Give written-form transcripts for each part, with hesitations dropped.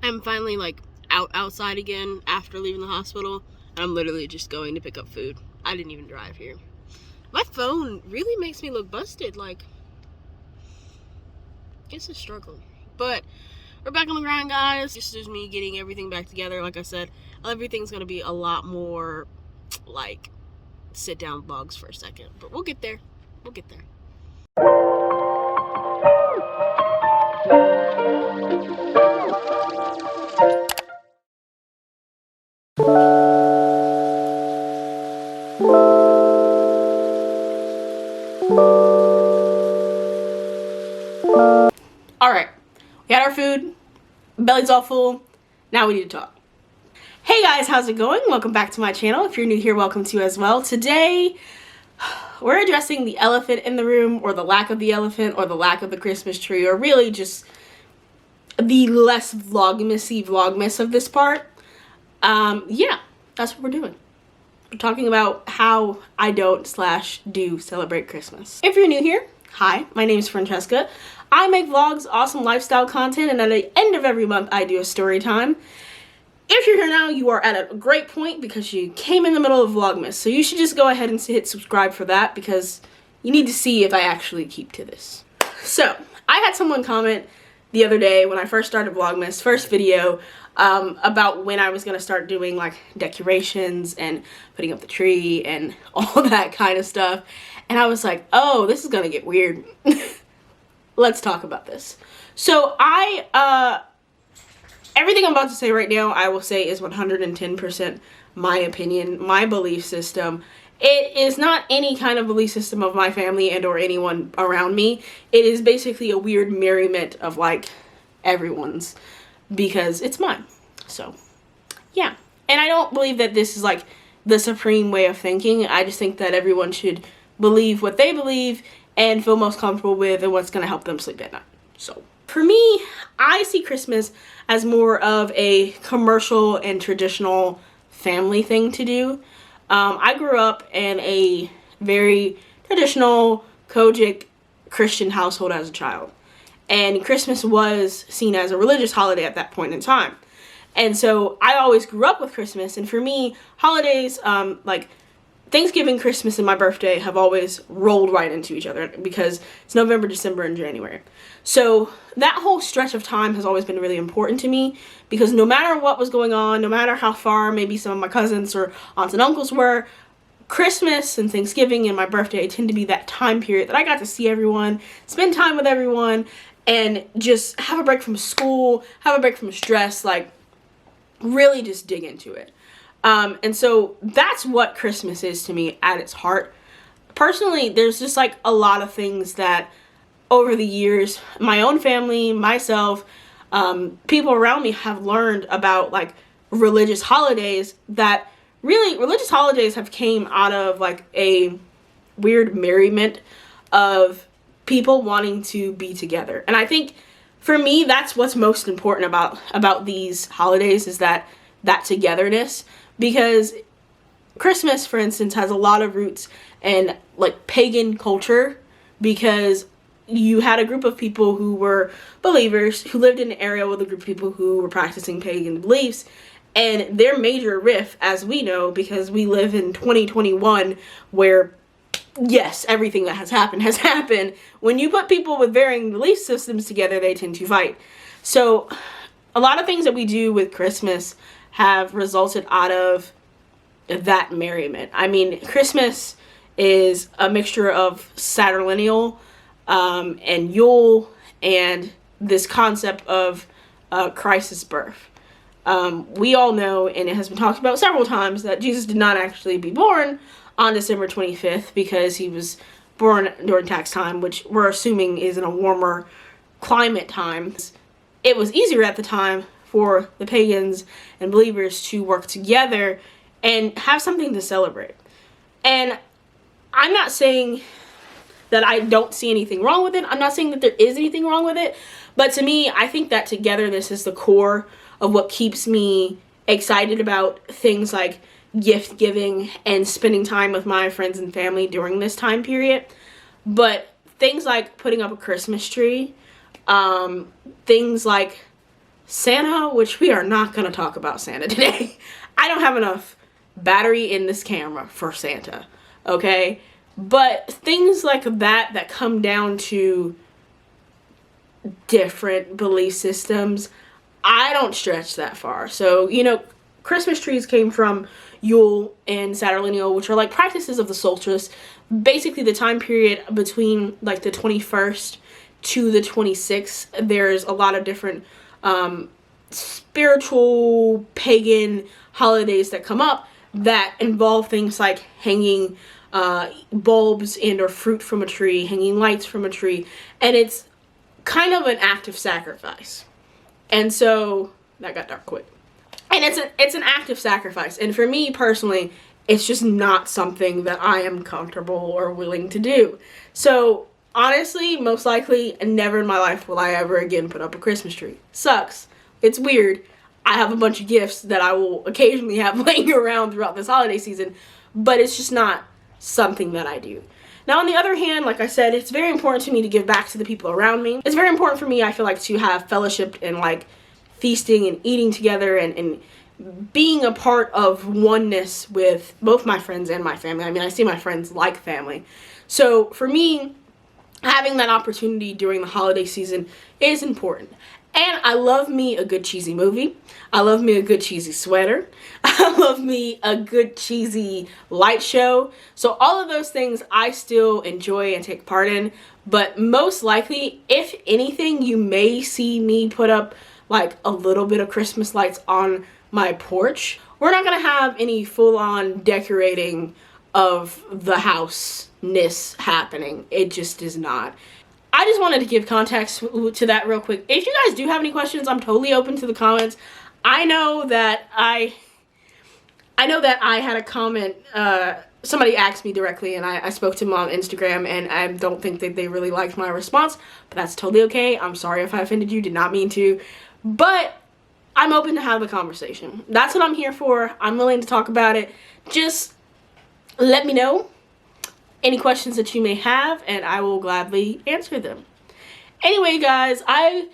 I'm finally like outside again after leaving the hospital, and I'm literally just going to pick up food. I didn't even drive here. My phone really makes me look busted. Like, it's a struggle. But we're back on the grind, guys. This is me getting everything back together. Like I said, everything's gonna be a lot more like sit down vlogs for a second, but we'll get there. We'll get there. Alright, we had our food, belly's all full, now we need to talk. Hey guys, how's it going? Welcome back to my channel. If you're new here, welcome to you as well. Today, we're addressing the elephant in the room, or the lack of the elephant, or the lack of the Christmas tree, or really just the less vlogmas of this part. Yeah, that's what we're doing. We're talking about how I don't/do celebrate Christmas. If you're new here, hi, my name is Francesca. I make vlogs, awesome lifestyle content, and at the end of every month, I do a story time. If you're here now, you are at a great point because you came in the middle of Vlogmas. So you should just go ahead and hit subscribe for that because you need to see if I actually keep to this. So I had someone comment the other day when I first started Vlogmas, first video, about when I was going to start doing like decorations and putting up the tree and all that kind of stuff. And I was like, oh, this is going to get weird. Let's talk about this. So everything I'm about to say right now, I will say is 110% my opinion, my belief system. It is not any kind of belief system of my family and or anyone around me. It is basically a weird merriment of like everyone's because it's mine. So yeah. And I don't believe that this is like the supreme way of thinking. I just think that everyone should believe what they believe and feel most comfortable with and what's going to help them sleep at night. So for me, I see Christmas as more of a commercial and traditional family thing to do. I grew up in a very traditional Kojic Christian household as a child. And Christmas was seen as a religious holiday at that point in time. And so I always grew up with Christmas. And for me, holidays, like Thanksgiving, Christmas, and my birthday have always rolled right into each other because it's November, December, and January. So that whole stretch of time has always been really important to me because no matter what was going on, no matter how far maybe some of my cousins or aunts and uncles were, Christmas and Thanksgiving and my birthday tend to be that time period that I got to see everyone, spend time with everyone, and just have a break from school, have a break from stress, like really just dig into it. And so that's what Christmas is to me at its heart. Personally, there's just like a lot of things that over the years, my own family, myself, people around me have learned about like religious holidays that really religious holidays have came out of like a weird merriment of people wanting to be together. And I think for me, that's what's most important about these holidays is that togetherness. Because Christmas, for instance, has a lot of roots in like pagan culture because you had a group of people who were believers who lived in an area with a group of people who were practicing pagan beliefs. And their major riff, as we know, because we live in 2021 where, yes, everything that has happened. When you put people with varying belief systems together, they tend to fight. So a lot of things that we do with Christmas have resulted out of that merriment. I mean, Christmas is a mixture of Saturnalia and Yule and this concept of Christ's birth. We all know, and it has been talked about several times, that Jesus did not actually be born on December 25th because he was born during tax time, which we're assuming is in a warmer climate time. It was easier at the time for the pagans and believers to work together and have something to celebrate. And I'm not saying that I don't see anything wrong with it. I'm not saying that there is anything wrong with it. But to me, I think that togetherness is the core of what keeps me excited about things like gift giving and spending time with my friends and family during this time period. But things like putting up a Christmas tree, things like Santa, which we are not going to talk about Santa today. I don't have enough battery in this camera for Santa, okay? But things like that come down to different belief systems, I don't stretch that far. So, you know, Christmas trees came from Yule and Saturnalia, which are like practices of the solstice, basically the time period between like the 21st to the 26th. There's a lot of different spiritual pagan holidays that come up that involve things like hanging bulbs and or fruit from a tree, hanging lights from a tree, and it's kind of an act of sacrifice. And so that got dark quick. And it's an act of sacrifice, and for me personally, it's just not something that I am comfortable or willing to do. So honestly, most likely, never in my life will I ever again put up a Christmas tree. Sucks. It's weird. I have a bunch of gifts that I will occasionally have laying around throughout this holiday season, but it's just not something that I do. Now, on the other hand, like I said, it's very important to me to give back to the people around me. It's very important for me, I feel like, to have fellowship and like feasting and eating together and being a part of oneness with both my friends and my family. I mean, I see my friends like family. So for me, having that opportunity during the holiday season is important. And I love me a good cheesy movie. I love me a good cheesy sweater. I love me a good cheesy light show. So all of those things I still enjoy and take part in. But most likely, if anything, you may see me put up like a little bit of Christmas lights on my porch. We're not gonna have any full-on decorating of the house-ness happening. It just is not. I just wanted to give context to that real quick. If you guys do have any questions, I'm totally open to the comments. I know that I had a comment, somebody asked me directly, and I spoke to them on Instagram, and I don't think that they really liked my response, but that's totally okay. I'm sorry if I offended you, did not mean to, but I'm open to have the conversation. That's what I'm here for. I'm willing to talk about it. Just let me know any questions that you may have, and I will gladly answer them. Anyway, guys, I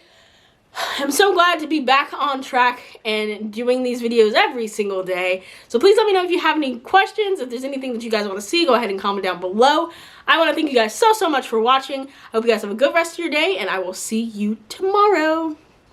am so glad to be back on track and doing these videos every single day. So please let me know if you have any questions. If there's anything that you guys want to see, go ahead and comment down below. I want to thank you guys so much for watching. I hope you guys have a good rest of your day, and I will see you tomorrow.